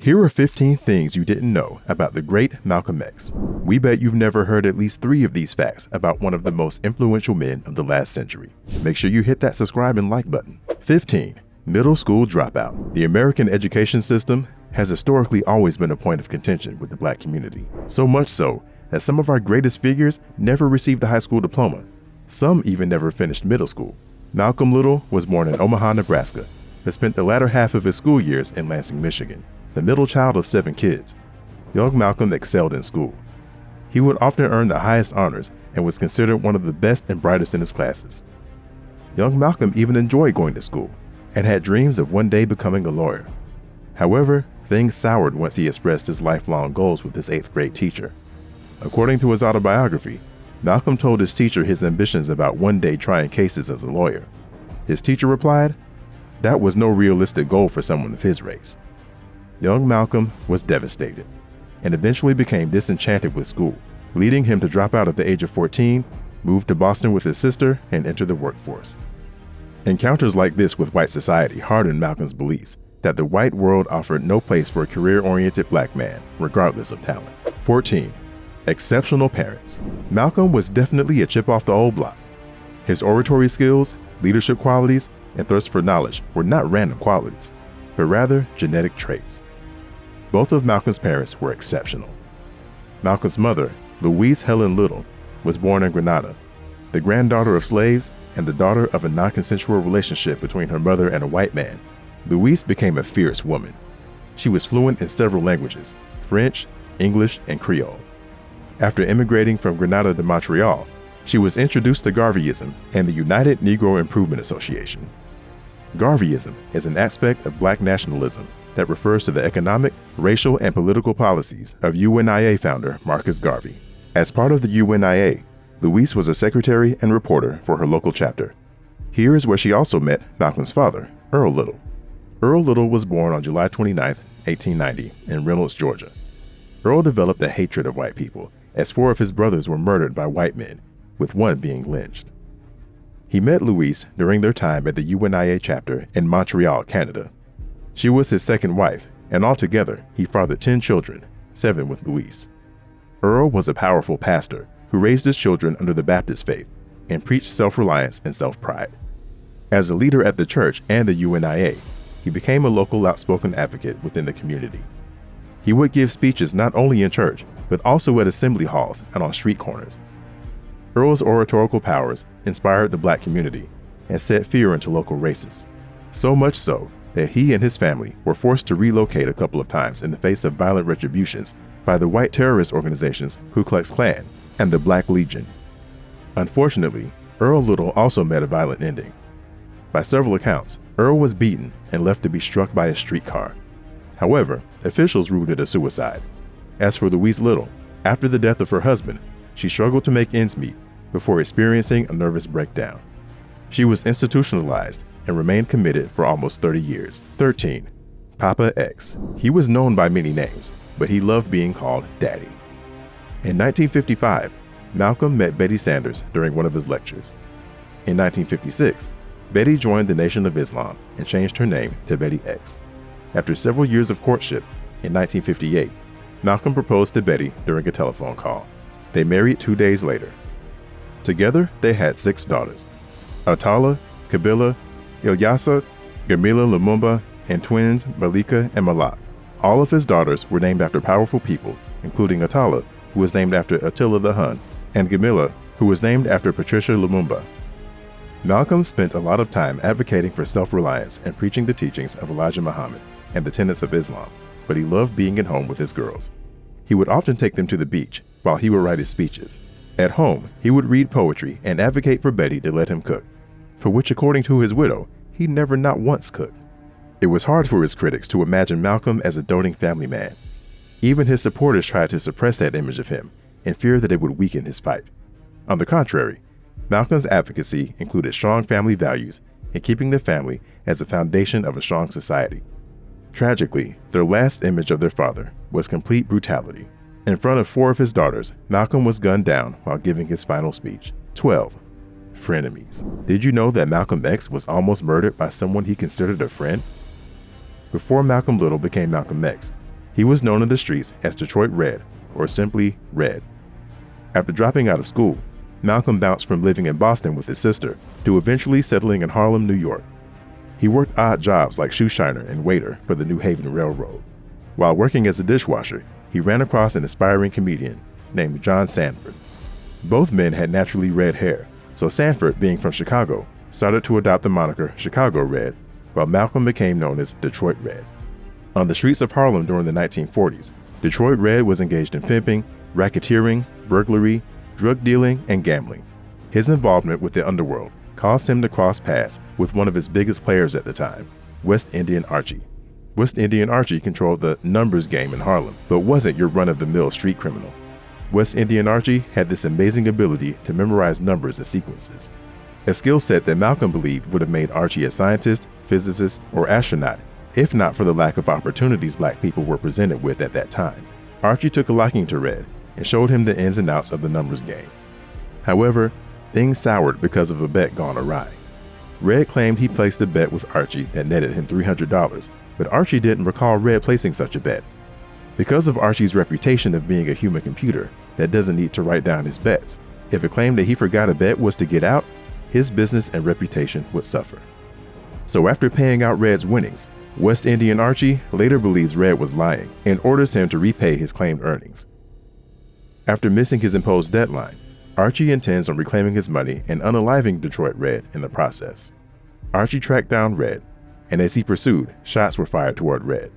Here are 15 things you didn't know about the great Malcolm X. We bet you've never heard at least 3 of these facts about one of the most influential men of the last century. Make sure you hit that subscribe and like button. 15. Middle school dropout. The American education system has historically always been a point of contention with the black community. So much so that some of our greatest figures never received a high school diploma. Some even never finished middle school. Malcolm Little was born in Omaha, Nebraska, but spent the latter half of his school years in Lansing, Michigan. The middle child of 7 kids, young Malcolm excelled in school. He would often earn the highest honors and was considered one of the best and brightest in his classes. Young Malcolm even enjoyed going to school and had dreams of one day becoming a lawyer. However, things soured once he expressed his lifelong goals with his 8th grade teacher. According to his autobiography, Malcolm told his teacher his ambitions about one day trying cases as a lawyer. His teacher replied, "That was no realistic goal for someone of his race." Young Malcolm was devastated and eventually became disenchanted with school, leading him to drop out at the age of 14, move to Boston with his sister, and enter the workforce. Encounters like this with white society hardened Malcolm's beliefs that the white world offered no place for a career-oriented black man, regardless of talent. 14. Exceptional parents. Malcolm was definitely a chip off the old block. His oratory skills, leadership qualities, and thirst for knowledge were not random qualities, but rather genetic traits. Both of Malcolm's parents were exceptional. Malcolm's mother, Louise Helen Little, was born in Grenada, the granddaughter of slaves and the daughter of a non-consensual relationship between her mother and a white man. Louise became a fierce woman. She was fluent in several languages, French, English, and Creole. After immigrating from Grenada to Montreal, she was introduced to Garveyism and the United Negro Improvement Association. Garveyism is an aspect of black nationalism that refers to the economic, racial, and political policies of UNIA founder Marcus Garvey. As part of the UNIA, Louise was a secretary and reporter for her local chapter. Here is where she also met Malcolm's father, Earl Little. Earl Little was born on July 29, 1890, in Reynolds, Georgia. Earl developed a hatred of white people, as 4 of his brothers were murdered by white men, with one being lynched. He met Louise during their time at the UNIA chapter in Montreal, Canada. She was his second wife, and altogether, he fathered 10 children, 7 with Louise. Earl was a powerful pastor who raised his children under the Baptist faith and preached self-reliance and self-pride. As a leader at the church and the UNIA, he became a local outspoken advocate within the community. He would give speeches not only in church, but also at assembly halls and on street corners. Earl's oratorical powers inspired the black community and set fear into local races, so much so that he and his family were forced to relocate a couple of times in the face of violent retributions by the white terrorist organizations Ku Klux Klan and the Black Legion. Unfortunately, Earl Little also met a violent ending. By several accounts, Earl was beaten and left to be struck by a streetcar. However, officials ruled it a suicide. As for Louise Little, after the death of her husband, she struggled to make ends meet before experiencing a nervous breakdown. She was institutionalized and remained committed for almost 30 years. 13. Papa X. He was known by many names, but he loved being called Daddy. In 1955, Malcolm met Betty Sanders during one of his lectures. In 1956, Betty joined the Nation of Islam and changed her name to Betty X. After several years of courtship, in 1958, Malcolm proposed to Betty during a telephone call. They married 2 days later. Together, they had 6 daughters: Atala, Kabila, Ilyasa, Gamila Lumumba, and twins Malika and Malak. All of his daughters were named after powerful people, including Atala, who was named after Attila the Hun, and Gamila, who was named after Patricia Lumumba. Malcolm spent a lot of time advocating for self-reliance and preaching the teachings of Elijah Muhammad and the tenets of Islam, but he loved being at home with his girls. He would often take them to the beach while he would write his speeches. At home, he would read poetry and advocate for Betty to let him cook, for which, according to his widow, he never not once cooked. It was hard for his critics to imagine Malcolm as a doting family man. Even his supporters tried to suppress that image of him in fear that it would weaken his fight. On the contrary, Malcolm's advocacy included strong family values and keeping the family as a foundation of a strong society. Tragically, their last image of their father was complete brutality. In front of 4 of his daughters, Malcolm was gunned down while giving his final speech. 12. Frenemies. Did you know that Malcolm X was almost murdered by someone he considered a friend? Before Malcolm Little became Malcolm X, He was known in the streets as Detroit Red, or simply Red. After dropping out of school, Malcolm bounced from living in Boston with his sister to eventually settling in Harlem, New York. He worked odd jobs like shoe shiner and waiter for the New Haven Railroad. While working as a dishwasher, he ran across an aspiring comedian named John Sanford. Both men had naturally red hair, so Sanford, being from Chicago, started to adopt the moniker Chicago Red, while Malcolm became known as Detroit Red. On the streets of Harlem during the 1940s, Detroit Red was engaged in pimping, racketeering, burglary, drug dealing, and gambling. His involvement with the underworld caused him to cross paths with one of his biggest players at the time, West Indian Archie. West Indian Archie controlled the numbers game in Harlem, but wasn't your run-of-the-mill street criminal. West Indian Archie had this amazing ability to memorize numbers and sequences, a skill set that Malcolm believed would have made Archie a scientist, physicist, or astronaut, if not for the lack of opportunities black people were presented with at that time. Archie took a liking to Red and showed him the ins and outs of the numbers game. However, things soured because of a bet gone awry. Red claimed he placed a bet with Archie that netted him $300, but Archie didn't recall Red placing such a bet. Because of Archie's reputation of being a human computer that doesn't need to write down his bets, if a claim that he forgot a bet was to get out, his business and reputation would suffer. So after paying out Red's winnings, West Indian Archie later believes Red was lying and orders him to repay his claimed earnings. After missing his imposed deadline, Archie intends on reclaiming his money and unaliving Detroit Red in the process. Archie tracked down Red, and as he pursued, shots were fired toward Red.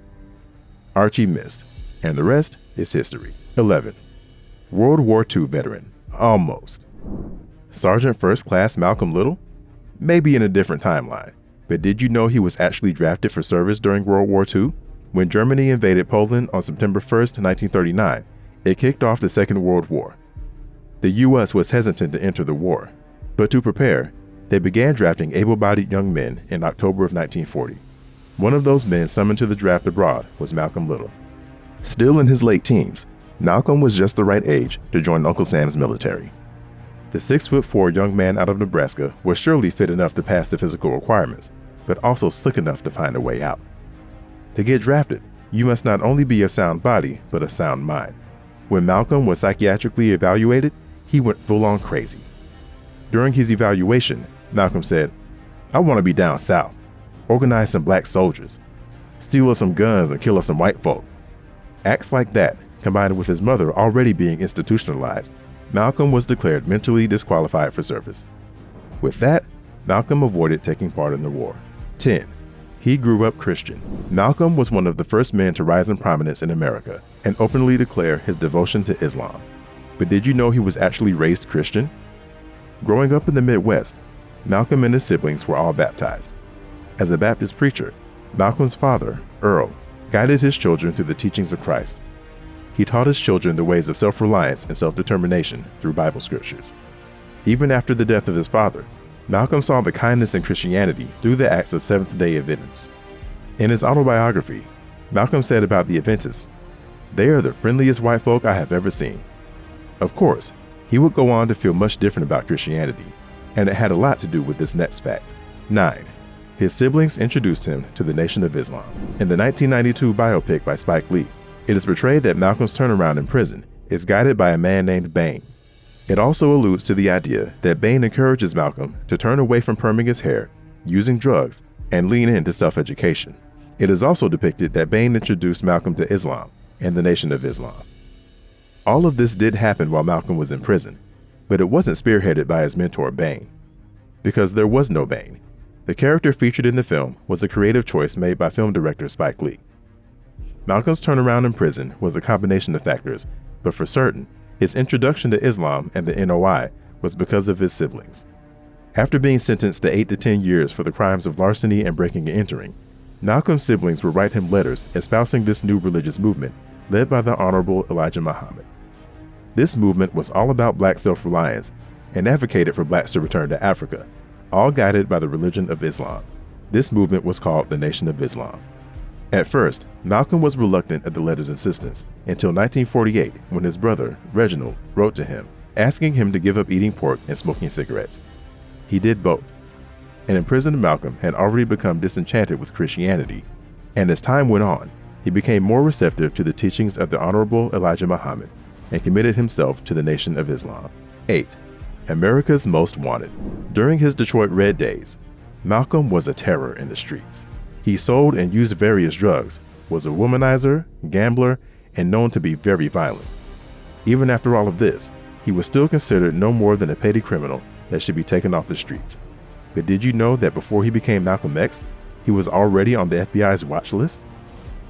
Archie missed, and the rest is history. 11. World War II veteran. Almost. Sergeant First Class Malcolm Little? Maybe in a different timeline, but did you know he was actually drafted for service during World War II? When Germany invaded Poland on September 1st, 1939, it kicked off the Second World War. The U.S. was hesitant to enter the war, but to prepare, they began drafting able-bodied young men in October of 1940. One of those men summoned to the draft abroad was Malcolm Little. Still in his late teens, Malcolm was just the right age to join Uncle Sam's military. The 6'4" young man out of Nebraska was surely fit enough to pass the physical requirements, but also slick enough to find a way out. To get drafted, you must not only be of sound body, but of sound mind. When Malcolm was psychiatrically evaluated, he went full-on crazy. During his evaluation, Malcolm said, "I want to be down south, organize some black soldiers, steal us some guns and kill us some white folk." Acts like that, combined with his mother already being institutionalized, Malcolm was declared mentally disqualified for service. With that, Malcolm avoided taking part in the war. 10. He grew up Christian. Malcolm was one of the first men to rise in prominence in America and openly declare his devotion to Islam. But did you know he was actually raised Christian? Growing up in the Midwest, Malcolm and his siblings were all baptized. As a Baptist preacher, Malcolm's father, Earl, guided his children through the teachings of Christ. He taught his children the ways of self-reliance and self-determination through Bible scriptures. Even after the death of his father, Malcolm saw the kindness in Christianity through the acts of Seventh-day Adventists. In his autobiography, Malcolm said about the Adventists, "They are the friendliest white folk I have ever seen." Of course, he would go on to feel much different about Christianity, and it had a lot to do with this next fact. 9. His siblings introduced him to the Nation of Islam. In the 1992 biopic by Spike Lee, it is portrayed that Malcolm's turnaround in prison is guided by a man named Bane. It also alludes to the idea that Bane encourages Malcolm to turn away from perming his hair, using drugs, and lean into self-education. It is also depicted that Bane introduced Malcolm to Islam and the Nation of Islam. All of this did happen while Malcolm was in prison, but it wasn't spearheaded by his mentor Bane. Because there was no Bane, the character featured in the film was a creative choice made by film director Spike Lee. Malcolm's turnaround in prison was a combination of factors, but for certain, his introduction to Islam and the NOI was because of his siblings. After being sentenced to 8 to 10 years for the crimes of larceny and breaking and entering, Malcolm's siblings would write him letters espousing this new religious movement led by the Honorable Elijah Muhammad. This movement was all about black self-reliance and advocated for blacks to return to Africa, all guided by the religion of Islam. This movement was called the Nation of Islam. At first, Malcolm was reluctant at the letter's insistence until 1948 when his brother, Reginald, wrote to him, asking him to give up eating pork and smoking cigarettes. He did both. An imprisoned Malcolm had already become disenchanted with Christianity, and as time went on, he became more receptive to the teachings of the Honorable Elijah Muhammad and committed himself to the Nation of Islam. 8. America's Most Wanted. During his Detroit Red days, Malcolm was a terror in the streets. He sold and used various drugs, was a womanizer, gambler, and known to be very violent. Even after all of this, he was still considered no more than a petty criminal that should be taken off the streets. But did you know that before he became Malcolm X, he was already on the FBI's watch list?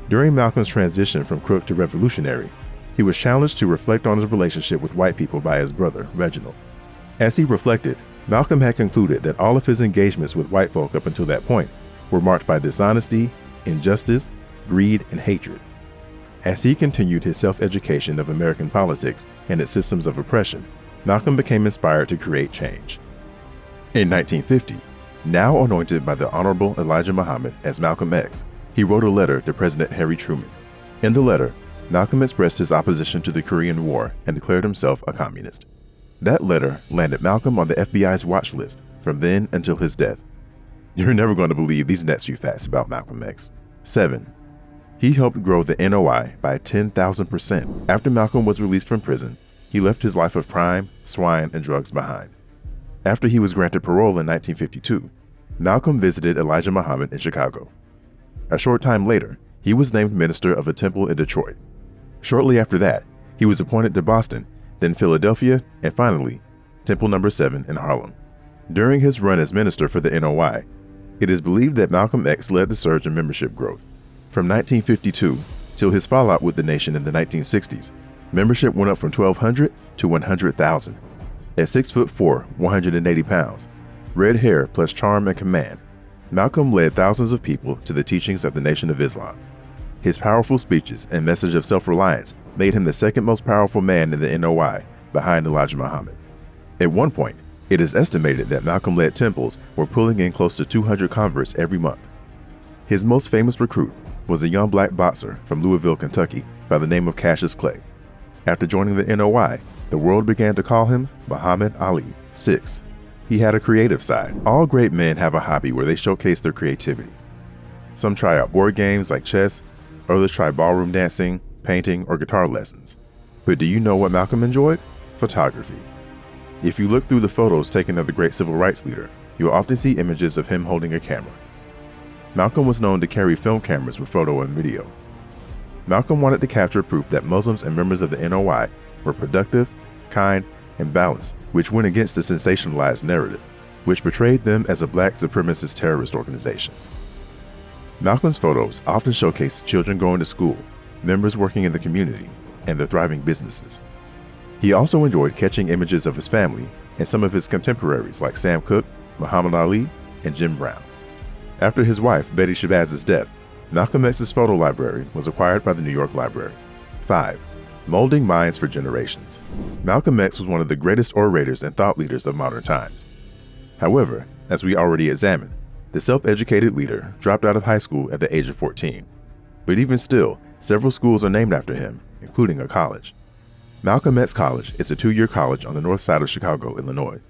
During Malcolm's transition from crook to revolutionary, he was challenged to reflect on his relationship with white people by his brother, Reginald. As he reflected, Malcolm had concluded that all of his engagements with white folk up until that point were marked by dishonesty, injustice, greed, and hatred. As he continued his self-education of American politics and its systems of oppression, Malcolm became inspired to create change. In 1950, now anointed by the Honorable Elijah Muhammad as Malcolm X, he wrote a letter to President Harry Truman. In the letter, Malcolm expressed his opposition to the Korean War and declared himself a communist. That letter landed Malcolm on the FBI's watch list from then until his death. You're never going to believe these next few facts about Malcolm X. 7. He helped grow the NOI by 10,000%. After Malcolm was released from prison, he left his life of crime, swine, and drugs behind. After he was granted parole in 1952, Malcolm visited Elijah Muhammad in Chicago. A short time later, he was named minister of a temple in Detroit. Shortly after that, he was appointed to Boston, then Philadelphia, and finally, Temple No. 7 in Harlem. During his run as minister for the NOI, it is believed that Malcolm X led the surge in membership growth. From 1952 till his fallout with the nation in the 1960s, membership went up from 1,200 to 100,000. At 6'4", 180 pounds, red hair plus charm and command, Malcolm led thousands of people to the teachings of the Nation of Islam. His powerful speeches and message of self-reliance made him the second most powerful man in the NOI behind Elijah Muhammad. At one point, it is estimated that Malcolm-led temples were pulling in close to 200 converts every month. His most famous recruit was a young black boxer from Louisville, Kentucky by the name of Cassius Clay. After joining the NOI, the world began to call him Muhammad Ali. 6. He had a creative side. All great men have a hobby where they showcase their creativity. Some try out board games like chess, others try ballroom dancing, painting, or guitar lessons. But do you know what Malcolm enjoyed? Photography. If you look through the photos taken of the great civil rights leader, you'll often see images of him holding a camera. Malcolm was known to carry film cameras with photo and video. Malcolm wanted to capture proof that Muslims and members of the NOI were productive, kind, and balanced, which went against the sensationalized narrative, which portrayed them as a black supremacist terrorist organization. Malcolm's photos often showcased children going to school, members working in the community, and their thriving businesses. He also enjoyed catching images of his family and some of his contemporaries like Sam Cooke, Muhammad Ali, and Jim Brown. After his wife, Betty Shabazz's death, Malcolm X's photo library was acquired by the New York Library. 5. Molding minds for generations. Malcolm X was one of the greatest orators and thought leaders of modern times. However, as we already examined, the self-educated leader dropped out of high school at the age of 14. But even still, several schools are named after him, including a college. Malcolm X College is a 2-year college on the north side of Chicago, Illinois.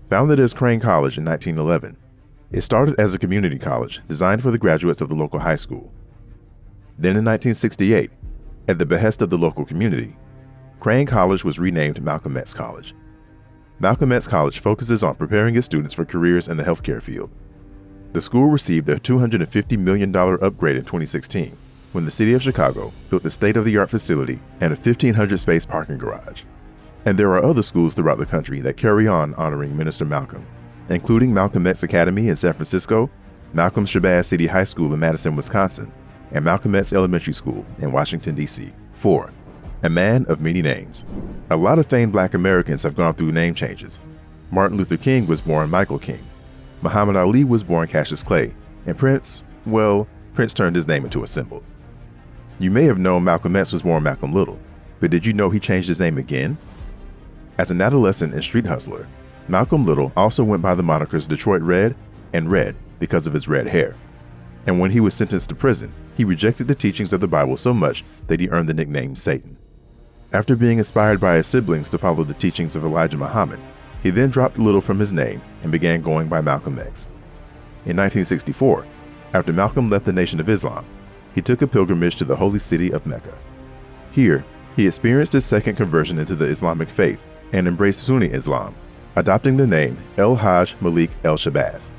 Founded as Crane College in 1911, it started as a community college designed for the graduates of the local high school. Then in 1968, at the behest of the local community, Crane College was renamed Malcolm X College. Malcolm X College focuses on preparing its students for careers in the healthcare field. The school received a $250 million upgrade in 2016 when the city of Chicago built a state-of-the-art facility and a 1,500-space parking garage. And there are other schools throughout the country that carry on honoring Minister Malcolm, including Malcolm X Academy in San Francisco, Malcolm Shabazz City High School in Madison, Wisconsin, and Malcolm X Elementary School in Washington, D.C. 4. A man of many names. A lot of famed black Americans have gone through name changes. Martin Luther King was born Michael King. Muhammad Ali was born Cassius Clay. And Prince turned his name into a symbol. You may have known Malcolm X was born Malcolm Little, but did you know he changed his name again? As an adolescent and street hustler, Malcolm Little also went by the monikers Detroit Red and Red because of his red hair. And when he was sentenced to prison, he rejected the teachings of the Bible so much that he earned the nickname Satan. After being inspired by his siblings to follow the teachings of Elijah Muhammad, he then dropped Little from his name and began going by Malcolm X. In 1964, after Malcolm left the Nation of Islam, he took a pilgrimage to the holy city of Mecca. Here, he experienced his second conversion into the Islamic faith and embraced Sunni Islam, adopting the name El-Hajj Malik El-Shabazz.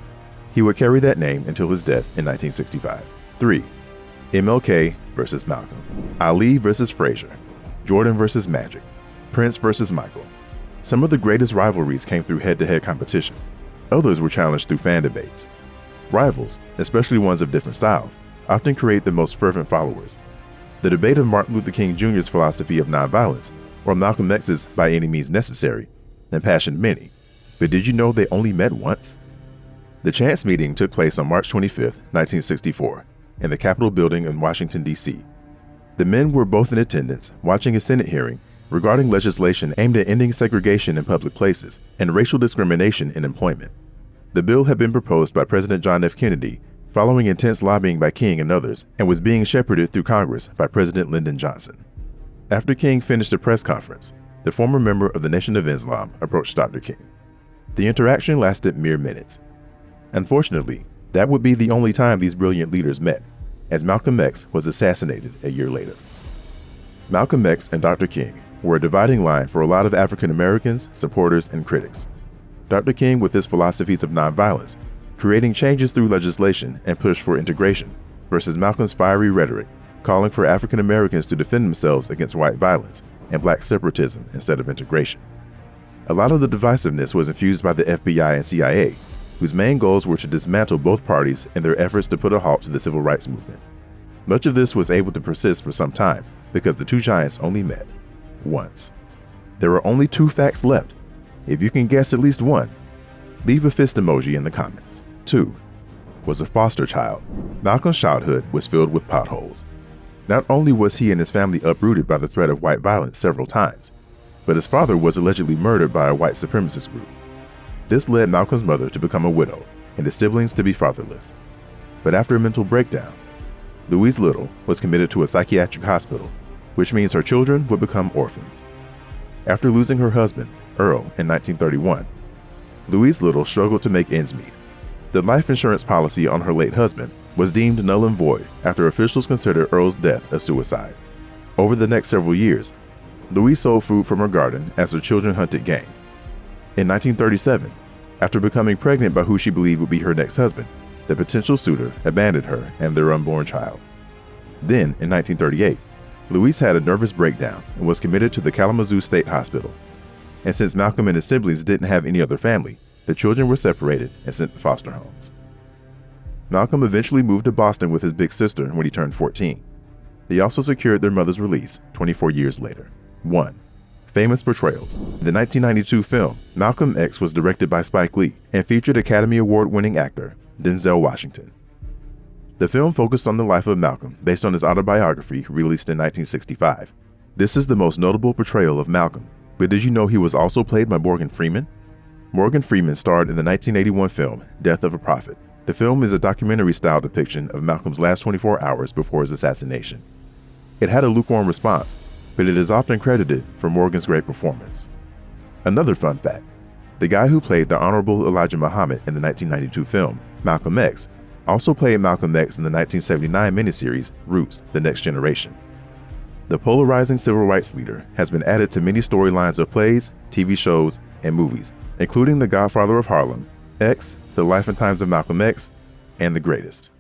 He would carry that name until his death in 1965. 3. MLK versus Malcolm. Ali versus Frazier. Jordan versus Magic. Prince versus Michael. Some of the greatest rivalries came through head-to-head competition. Others were challenged through fan debates. Rivals, especially ones of different styles, often create the most fervent followers. The debate of Martin Luther King Jr.'s philosophy of nonviolence, or Malcolm X's by any means necessary, impassioned many. But did you know they only met once? The chance meeting took place on March 25, 1964, in the Capitol building in Washington, D.C. The men were both in attendance, watching a Senate hearing regarding legislation aimed at ending segregation in public places and racial discrimination in employment. The bill had been proposed by President John F. Kennedy following intense lobbying by King and others, and was being shepherded through Congress by President Lyndon Johnson. After King finished a press conference, the former member of the Nation of Islam approached Dr. King. The interaction lasted mere minutes. Unfortunately, that would be the only time these brilliant leaders met, as Malcolm X was assassinated a year later. Malcolm X and Dr. King were a dividing line for a lot of African Americans, supporters, and critics. Dr. King, with his philosophies of nonviolence, creating changes through legislation and push for integration, versus Malcolm's fiery rhetoric, calling for African Americans to defend themselves against white violence and black separatism instead of integration. A lot of the divisiveness was infused by the FBI and CIA, whose main goals were to dismantle both parties in their efforts to put a halt to the civil rights movement. Much of this was able to persist for some time because the two giants only met once. There are only 2 facts left. If you can guess at least one, leave a fist emoji in the comments. 2. Was a foster child. Malcolm's childhood was filled with potholes. Not only was he and his family uprooted by the threat of white violence several times, but his father was allegedly murdered by a white supremacist group. This led Malcolm's mother to become a widow and his siblings to be fatherless. But after a mental breakdown, Louise Little was committed to a psychiatric hospital, which means her children would become orphans. After losing her husband, Earl, in 1931, Louise Little struggled to make ends meet. The life insurance policy on her late husband was deemed null and void after officials considered Earl's death a suicide. Over the next several years, Louise sold food from her garden as her children hunted game. In 1937, after becoming pregnant by who she believed would be her next husband, the potential suitor abandoned her and their unborn child. Then, in 1938, Louise had a nervous breakdown and was committed to the Kalamazoo State Hospital. And since Malcolm and his siblings didn't have any other family, the children were separated and sent to foster homes. Malcolm eventually moved to Boston with his big sister when he turned 14. They also secured their mother's release 24 years later. 1. Famous portrayals. The 1992 film Malcolm X was directed by Spike Lee and featured Academy Award-winning actor Denzel Washington. The film focused on the life of Malcolm based on his autobiography released in 1965. This is the most notable portrayal of Malcolm, but did you know he was also played by Morgan Freeman? Morgan Freeman starred in the 1981 film Death of a Prophet. The film is a documentary-style depiction of Malcolm's last 24 hours before his assassination. It had a lukewarm response, but it is often credited for Morgan's great performance. Another fun fact, the guy who played the Honorable Elijah Muhammad in the 1992 film Malcolm X also played Malcolm X in the 1979 miniseries Roots: The Next Generation. The polarizing civil rights leader has been added to many storylines of plays, TV shows, and movies, including The Godfather of Harlem, X, The Life and Times of Malcolm X, and The Greatest.